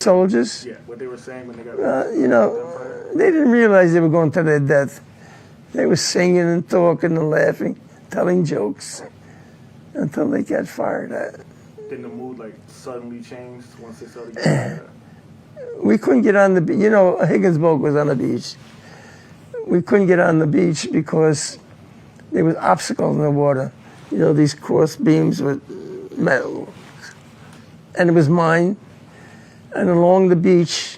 soldiers. Yeah, what they were saying when they got You know, they didn't realize they were going to their death. They were singing and talking and laughing, telling jokes until they got fired at. Didn't the mood like suddenly changed once they started getting fired at? We couldn't get on the beach. You know, Higgins' boat was on the beach. We couldn't get on the beach because there was obstacles in the water. You know, these cross beams with metal. And it was mine. And along the beach,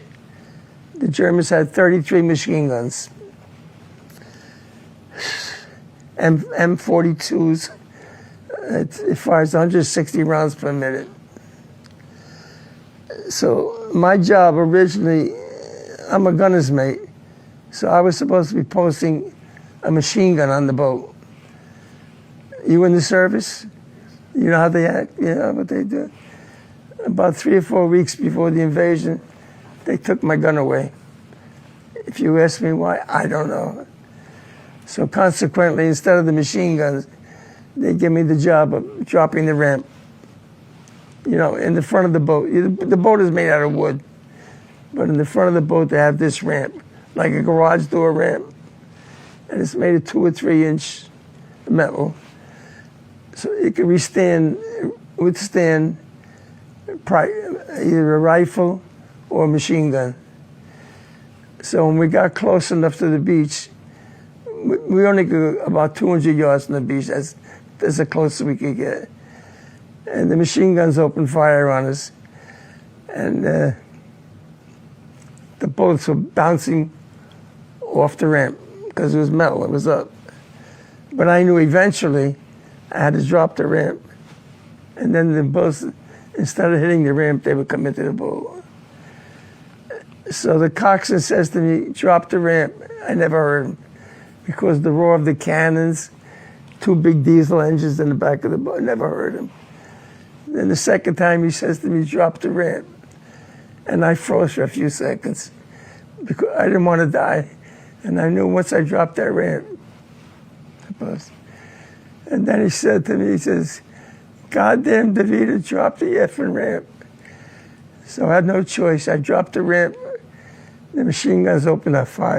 the Germans had 33 machine guns. M42s. It fires 160 rounds per minute. So my job originally, I'm a gunner's mate, so I was supposed to be posting a machine gun on the boat. You in the service? You know how they act? You know what they do? About 3 or 4 weeks before the invasion, they took my gun away. If you ask me why, I don't know. So consequently, instead of the machine guns, they give me the job of dropping the ramp. You know, in the front of the boat. The boat is made out of wood, but in the front of the boat they have this ramp, like a garage door ramp, and it's made of 2 or 3 inch metal, so it can withstand either a rifle or a machine gun. So when we got close enough to the beach, we only go about 200 yards from the beach. That's the closest we could get. And the machine guns opened fire on us. And the bullets were bouncing off the ramp because it was metal, it was up. But I knew eventually I had to drop the ramp. And then the bullets, instead of hitting the ramp, they would come into the boat. So the coxswain says to me, drop the ramp. I never heard him because the roar of the cannons, 2 big diesel engines in the back of the boat, I never heard him. Then the second time he says to me, drop the ramp. And I froze for a few seconds because I didn't want to die. And I knew once I dropped that ramp, I buzzed. And then he said to me, he says, goddamn DeVita, drop the effing ramp. So I had no choice. I dropped the ramp. The machine guns opened up fire.